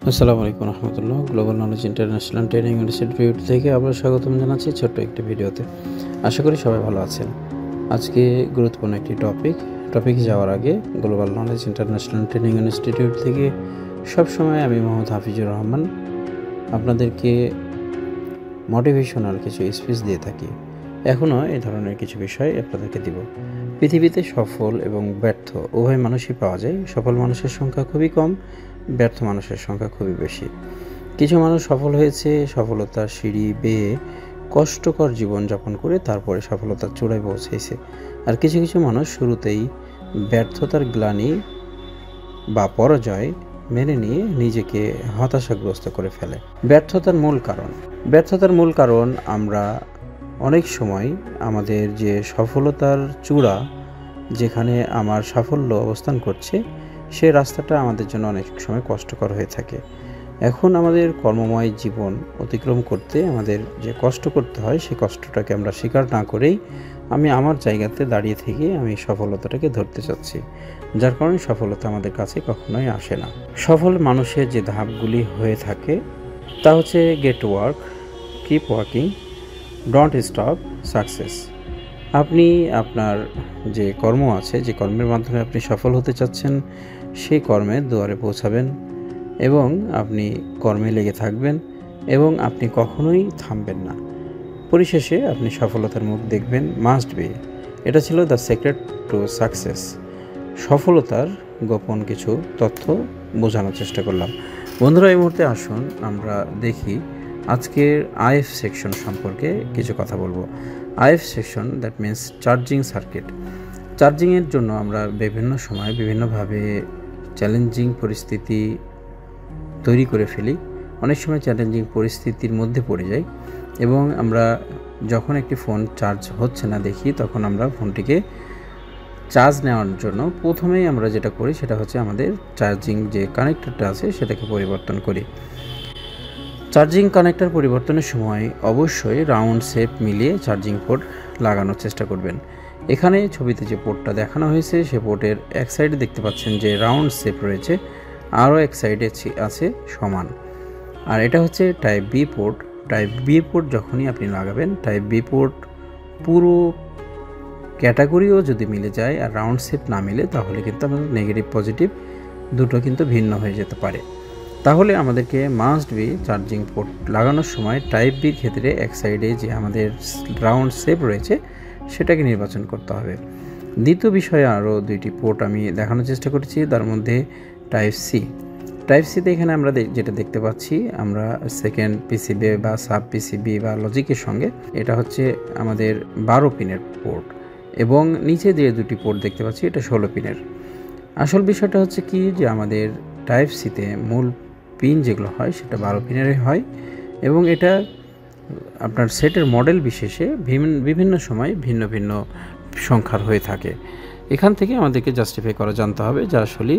আসসালামু আলাইকুম রহমতুল্লাহ। Global knowledge international training institute থেকে আবার স্বাগতম জানাচ্ছি ছোট্ট একটি ভিডিওতে। আশা করি সবাই ভালো আছেন। আজকে গুরুত্বপূর্ণ একটি টপিকে যাওয়ার আগে global knowledge international training institute থেকে সবসময় আমি মোহাম্মদ হাফিজুর রহমান আপনাদেরকে মোটিভেশনাল কিছু স্পিচ দিয়ে থাকি। এখনও এই ধরনের কিছু বিষয় আপনাদেরকে দিব। পৃথিবীতে সফল এবং ব্যর্থ উভয় মানুষই পাওয়া যায়। সফল মানুষের সংখ্যা খুবই কম, ব্যর্থ মানুষের সংখ্যা খুবই বেশি। কিছু মানুষ সফল হয়েছে সফলতার সিঁড়ি বেয়ে কষ্টকর জীবনযাপন করে তারপরে সফলতার চূড়ায় পৌঁছেছে। আর কিছু কিছু মানুষ শুরুতেই ব্যর্থতার গ্লানি বা পরাজয় মেনে নিয়ে নিজেকে হতাশাগ্রস্ত করে ফেলে। ব্যর্থতার মূল কারণ আমরা অনেক সময় আমাদের যে সফলতার চূড়া, যেখানে আমার সাফল্য অবস্থান করছে, সে রাস্তাটা আমাদের জন্য অনেক সময় কষ্টকর হয়ে থাকে। এখন আমাদের কর্মময় জীবন অতিক্রম করতে আমাদের যে কষ্ট করতে হয়, সেই কষ্টটাকে আমরা স্বীকার না করেই আমি আমার জায়গাতে দাঁড়িয়ে থেকে আমি সফলতাটাকে ধরতে চাচ্ছি, যার কারণে সফলতা আমাদের কাছে কখনোই আসে না। সফল মানুষের যে ধাপগুলি হয়ে থাকে তা হচ্ছে get to work, keep working, don't stop, success. আপনি আপনার যে কর্ম আছে, যে কর্মের মাধ্যমে আপনি সফল হতে চাচ্ছেন, সেই কর্মের দুয়ারে পৌঁছাবেন এবং আপনি কর্মে লেগে থাকবেন এবং আপনি কখনোই থামবেন না। পরিশেষে আপনি সফলতার মুখ দেখবেন। Must be. এটা ছিল দ্য সিক্রেট টু সাকসেস। সফলতার গোপন কিছু তথ্য বোঝানোর চেষ্টা করলাম। বন্ধুরা, এই মুহূর্তে আসুন আমরা দেখি আজকের আইএফ সেকশন সম্পর্কে কিছু কথা বলবো। IF section, that means charging circuit. চার্জিংয়ের জন্য আমরা বিভিন্ন সময় বিভিন্নভাবে চ্যালেঞ্জিং পরিস্থিতি তৈরি করে ফেলি। অনেক সময় চ্যালেঞ্জিং পরিস্থিতির মধ্যে পড়ে যাই এবং আমরা যখন একটি ফোন চার্জ হচ্ছে না দেখি, তখন আমরা ফোনটিকে চার্জ নেওয়ার জন্য প্রথমেই আমরা যেটা করি সেটা হচ্ছে আমাদের চার্জিং যে কানেক্টরটা আছে সেটাকে পরিবর্তন করি। চার্জিং কানেক্টর পরিবর্তনের সময় অবশ্যই রাউন্ড শেপ মিলিয়ে চার্জিং পোর্ট লাগানোর চেষ্টা করবেন। এখানে ছবিতে যে পোর্টটা দেখানো হয়েছে, সে পোর্টের এক সাইডে দেখতে পাচ্ছেন যে রাউন্ড শেপ রয়েছে, আরও এক সাইডে আছে সমান। আর এটা হচ্ছে type B port. Type B port যখনই আপনি লাগাবেন, টাইপ বি পোর্ট পুরো ক্যাটাগরিও যদি মিলে যায় আর রাউন্ড শেপ না মিলে, তাহলে কিন্তু আমাদের নেগেটিভ পজিটিভ দুটো কিন্তু ভিন্ন হয়ে যেতে পারে। তাহলে আমাদেরকে মাস্ট বি চার্জিং পোর্ট লাগানোর সময় টাইপ বির ক্ষেত্রে এক সাইডে যে আমাদের রাউন্ড শেপ রয়েছে সেটাকে নির্বাচন করতে হবে। দ্বিতীয় বিষয়ে আরও দুইটি পোর্ট আমি দেখানোর চেষ্টা করেছি, তার মধ্যে টাইপ সি। টাইপ সিতে এখানে আমরা যেটা দেখতে পাচ্ছি, আমরা সেকেন্ড পিসিবি বা সাব পিসিবি বা লজিকের সঙ্গে, এটা হচ্ছে আমাদের 12 পিনের পোর্ট এবং নিচে যে দুটি পোর্ট দেখতে পাচ্ছি এটা 16 পিনের। আসল বিষয়টা হচ্ছে কি, যে আমাদের টাইপ সিতে মূল পিন যেগুলো হয় সেটা 12 পিনেরই হয় এবং এটা আপনার সেটের মডেল বিশেষে বিভিন্ন সময় ভিন্ন ভিন্ন সংখ্যার হয়ে থাকে। এখান থেকে আমাদেরকে জাস্টিফাই করা জানতে হবে যে আসলে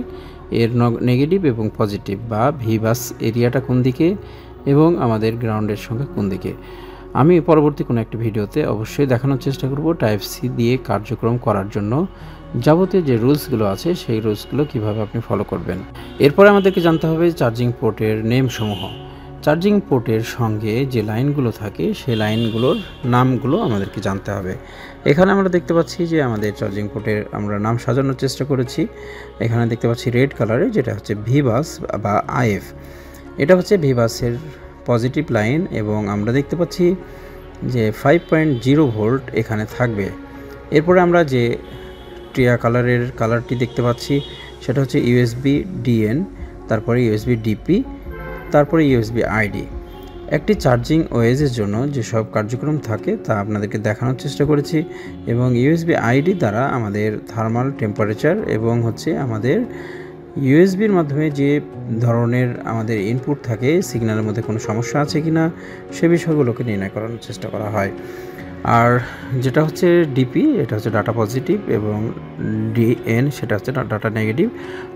এর নেগেটিভ এবং পজিটিভ বা ভিবাস এরিয়াটা কোন দিকে এবং আমাদের গ্রাউন্ডের সংখ্যা কোন দিকে। আমি পরবর্তী কোনো একটা ভিডিওতে অবশ্যই দেখানোর চেষ্টা করব টাইপ সি দিয়ে কার্যক্রম করার জন্য যাবতীয় যে রুলসগুলো আছে সেই রুলসগুলো কিভাবে আপনি ফলো করবেন। এরপরে আমাদেরকে জানতে হবে চার্জিং পোর্টের নেমসমূহ। চার্জিং পোর্টের সঙ্গে যে লাইনগুলো থাকে সেই লাইনগুলোর নামগুলো আমাদেরকে জানতে হবে। এখানে আমরা দেখতে পাচ্ছি যে আমাদের চার্জিং পোর্টের আমরা নাম সাজানোর চেষ্টা করেছি। এখানে দেখতে পাচ্ছি রেড কালারে, যেটা হচ্ছে ভিবাস বা আইএফ। এটা হচ্ছে ভিবাসের পজিটিভ লাইন এবং আমরা দেখতে পাচ্ছি যে 5.0 ভোল্ট এখানে থাকবে। এরপরে আমরা যে টিয়া কালারের কালারটি দেখতে পাচ্ছি সেটা হচ্ছে ইউএসবি ডিএন, তারপরে ইউএসবি ডিপি, তারপরে ইউএসবি আইডি। একটি চার্জিং ওএসের জন্য যেসব কার্যক্রম থাকে তা আপনাদেরকে দেখানোর চেষ্টা করেছি এবং ইউএসবি আইডি দ্বারা আমাদের থার্মাল টেম্পারেচার এবং হচ্ছে আমাদের ইউএসবির মাধ্যমে যে ধরনের আমাদের ইনপুট থাকে, সিগন্যালের মধ্যে কোনো সমস্যা আছে কিনা সে বিষয়গুলোকে নির্ণয় করার চেষ্টা করা হয়। আর যেটা হচ্ছে ডিপি, এটা হচ্ছে ডাটা পজিটিভ এবং ডিএন সেটা হচ্ছে ডাটা নেগেটিভ।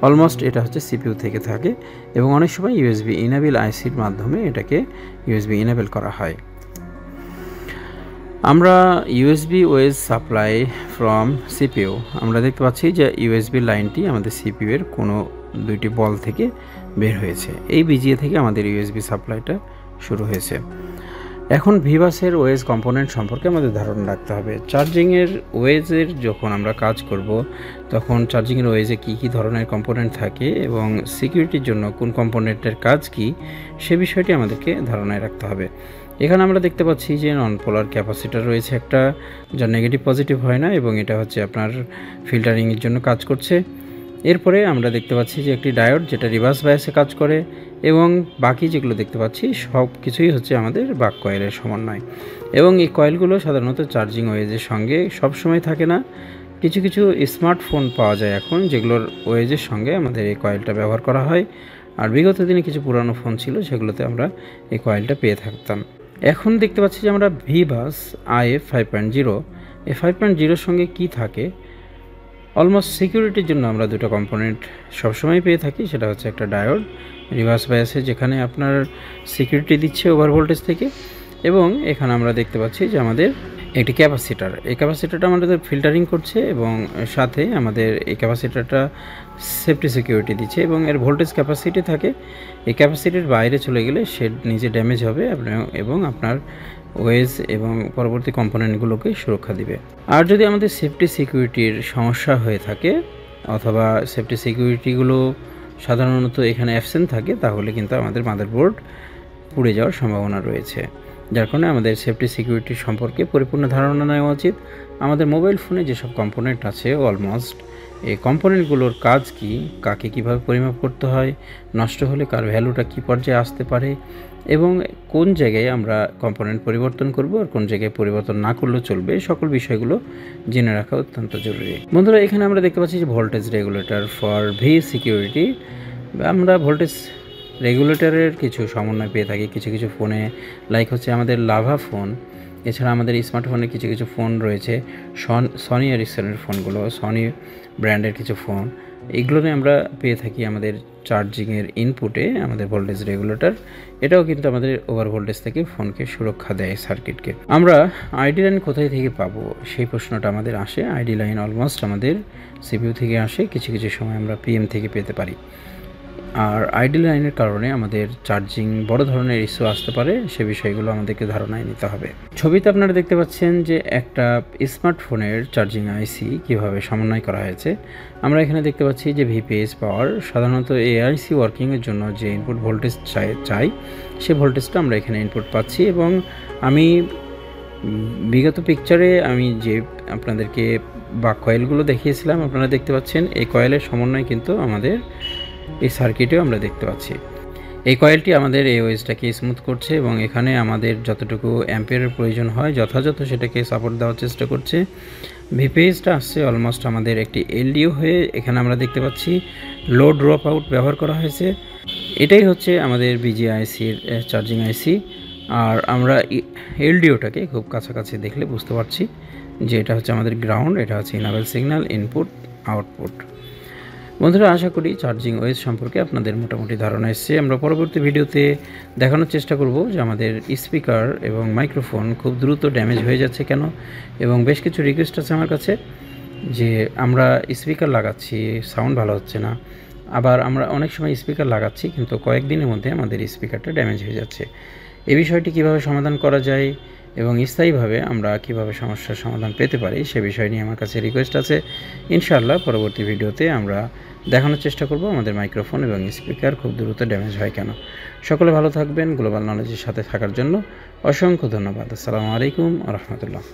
অলমোস্ট এটা হচ্ছে সিপিইউ থেকে থাকে এবং অনেক সময় ইউএসবি ইনেবল আইসির মাধ্যমে এটাকে ইউএসবি ইনেবল করা হয়। আমরা USB was supply from CPU আমরা দেখতে পাচ্ছি যে ইউএসবি লাইনটি আমাদের সিপিইউ এর কোনো দুইটি বল থেকে বের হয়েছে। এই বিজিএ থেকে আমাদের ইউএসবি সাপ্লাইটা শুরু হয়েছে। এখন ভিবাসের ওএস কম্পোনেন্ট সম্পর্কে আমাদের ধারণা রাখতে হবে। চার্জিংয়ের ওএসের যখন আমরা কাজ করব তখন চার্জিংয়ের ওএসে কী কী ধরনের কম্পোনেন্ট থাকে এবং সিকিউরিটির জন্য কোন কম্পোনেন্টের কাজ কি সে বিষয়টি আমাদেরকে ধারণায় রাখতে হবে। এখানে আমরা দেখতে পাচ্ছি যে নন পোলার ক্যাপাসিটার রয়েছে একটা, যা নেগেটিভ পজিটিভ হয় না এবং এটা হচ্ছে আপনার ফিল্টারিংয়ের জন্য কাজ করছে। এরপরে আমরা দেখতে পাচ্ছি যে একটি ডায়োড যেটা রিভার্স বায়াসে কাজ করে এবং বাকি যেগুলো দেখতে পাচ্ছি সব কিছুই হচ্ছে আমাদের বাক কয়েলের সমন্বয়। এবং এই কয়েলগুলো সাধারণত চার্জিং ওয়েজের সঙ্গে সবসময় থাকে না, কিছু কিছু স্মার্টফোন পাওয়া যায় এখন যেগুলোর ওয়েজের সঙ্গে আমাদের এই কয়েলটা ব্যবহার করা হয়। আর বিগত দিনে কিছু পুরানো ফোন ছিল সেগুলোতে আমরা এই কয়েলটা পেয়ে থাকতাম। এখন দেখতে পাচ্ছি যে আমরা ভিবাস IF 5.0 এই 5.0 সঙ্গে কি থাকে, অলমোস্ট সিকিউরিটির জন্য আমরা দুটো কম্পোনেন্ট সবসময় পেয়ে থাকি। সেটা হচ্ছে একটা ডায়োড রিভার্স বায়াসে যেখানে আপনার সিকিউরিটি দিচ্ছে ওভার ভোল্টেজ থেকে, এবং এখানে আমরা দেখতে পাচ্ছি যে আমাদের একটি ক্যাপাসিটার, এই ক্যাপাসিটারটা আমাদের ফিল্টারিং করছে এবং সাথে আমাদের এই ক্যাপাসিটারটা সেফটি সিকিউরিটি দিচ্ছে এবং এর ভোল্টেজ ক্যাপাসিটি থাকে। এই ক্যাপাসিটির বাইরে চলে গেলে সে নিজে ড্যামেজ হবে এবং আপনার ওয়েজ এবং পরবর্তী কম্পোনেন্টগুলোকে সুরক্ষা দিবে। আর যদি আমাদের সেফটি সিকিউরিটির সমস্যা হয়ে থাকে অথবা সেফটি সিকিউরিটিগুলো সাধারণত এখানে অ্যাবসেন্ট থাকে তাহলে কিন্তু আমাদের মাদারবোর্ড পুড়ে যাওয়ার সম্ভাবনা রয়েছে, যার কারণে আমাদের সেফটি সিকিউরিটি সম্পর্কে পরিপূর্ণ ধারণা নেওয়া উচিত। আমাদের মোবাইল ফোনে যেসব কম্পোনেন্ট আছে অলমোস্ট এই কম্পোনেন্টগুলোর কাজ কি, কাকে কিভাবে পরিমাপ করতে হয়, নষ্ট হলে কার ভ্যালুটা কী পর্যায়ে আসতে পারে এবং কোন জায়গায় আমরা কম্পোনেন্ট পরিবর্তন করব আর কোন জায়গায় পরিবর্তন না করলেও চলবে, সকল বিষয়গুলো জেনে রাখা অত্যন্ত জরুরি। বন্ধুরা, এখানে আমরা দেখতে পাচ্ছি যে voltage regulator for V security. আমরা ভোল্টেজ রেগুলেটরের কিছু সমন্বয় পেয়ে থাকি কিছু কিছু ফোনে, লাইক হচ্ছে আমাদের লাভা ফোন। এছাড়া আমাদের স্মার্টফোনে কিছু কিছু ফোন রয়েছে, সনি এরিক্সনের ফোনগুলো, সনি ব্র্যান্ডের কিছু ফোন, এগুলোতে আমরা পেয়ে থাকি আমাদের চার্জিংয়ের ইনপুটে আমাদের ভোল্টেজ রেগুলেটর। এটাও কিন্তু আমাদের ওভার ভোল্টেজ থেকে ফোনকে সুরক্ষা দেয়, সার্কিটকে। আমরা আইডি লাইন কোথায় থেকে পাবো সেই প্রশ্নটা আমাদের আসে। আইডি লাইন অলমোস্ট আমাদের সিপিইউ থেকে আসে, কিছু কিছু সময় আমরা পিএম থেকে পেতে পারি। আর আইডি লাইনের কারণে আমাদের চার্জিং বড় ধরনের ইস্যু আসতে পারে, সে বিষয়গুলো আমাদেরকে ধারণায় নিতে হবে। ছবিতে আপনারা দেখতে পাচ্ছেন যে একটা স্মার্টফোনের চার্জিং আইসি কিভাবে সমন্বয় করা হয়েছে। আমরা এখানে দেখতে পাচ্ছি যে ভিপিএস পাওয়ার, সাধারণত এই আইসি ওয়ার্কিংয়ের জন্য যে ইনপুট ভোল্টেজ চাই সে ভোল্টেজটা আমরা এখানে ইনপুট পাচ্ছি। এবং আমি বিগত পিকচারে আমি যে আপনাদেরকে বা কয়েলগুলো দেখিয়েছিলাম, আপনারা দেখতে পাচ্ছেন এই কয়েলের সমন্বয় কিন্তু আমাদের এই সার্কিটেও আমরা দেখতে পাচ্ছি। এই কয়েলটি আমাদের এই ওয়েজটাকে স্মুথ করছে এবং এখানে আমাদের যতটুকু অ্যাম্পিয়ারের প্রয়োজন হয় যথাযথ সেটাকে সাপোর্ট দেওয়ার চেষ্টা করছে। ভিপিএসটা আসছে অলমোস্ট আমাদের একটি এলডিও হয়ে, এখানে আমরা দেখতে পাচ্ছি লো ড্রপ আউট ব্যবহার করা হয়েছে। এটাই হচ্ছে আমাদের বিজিআইসির চার্জিং আইসি। আর আমরা এলডিওটাকে খুব কাছাকাছি দেখলে বুঝতে পারছি যে এটা হচ্ছে আমাদের গ্রাউন্ড, এটা হচ্ছে ইনাবেল সিগন্যাল, ইনপুট আউটপুট। বন্ধুরা, আশা করি চার্জিং ওয়েজ সম্পর্কে আপনাদের মোটামুটি ধারণা এসছে। আমরা পরবর্তী ভিডিওতে দেখানোর চেষ্টা করব যে আমাদের স্পিকার এবং মাইক্রোফোন খুব দ্রুত ড্যামেজ হয়ে যাচ্ছে কেন, এবং বেশ কিছু রিকোয়েস্ট আছে আমার কাছে যে আমরা স্পিকার লাগাচ্ছি সাউন্ড ভালো হচ্ছে না, আবার আমরা অনেক সময় স্পিকার লাগাচ্ছি কিন্তু কয়েকদিনের মধ্যে আমাদের স্পিকারটা ড্যামেজ হয়ে যাচ্ছে। এই বিষয়টি কিভাবে সমাধান করা যায় এবং স্থায়ীভাবে আমরা কিভাবে সমস্যার সমাধান পেতে পারি সে বিষয় নিয়ে আমার কাছে রিকোয়েস্ট আছে। ইনশাআল্লাহ পরবর্তী ভিডিওতে আমরা দেখানোর চেষ্টা করব আমাদের মাইক্রোফোন এবং স্পিকার খুব দ্রুত ড্যামেজ হয় কেন। সকলে ভালো থাকবেন। গ্লোবাল নলেজের সাথে থাকার জন্য অসংখ্য ধন্যবাদ। আসসালামু আলাইকুম ওয়া রাহমাতুল্লাহ।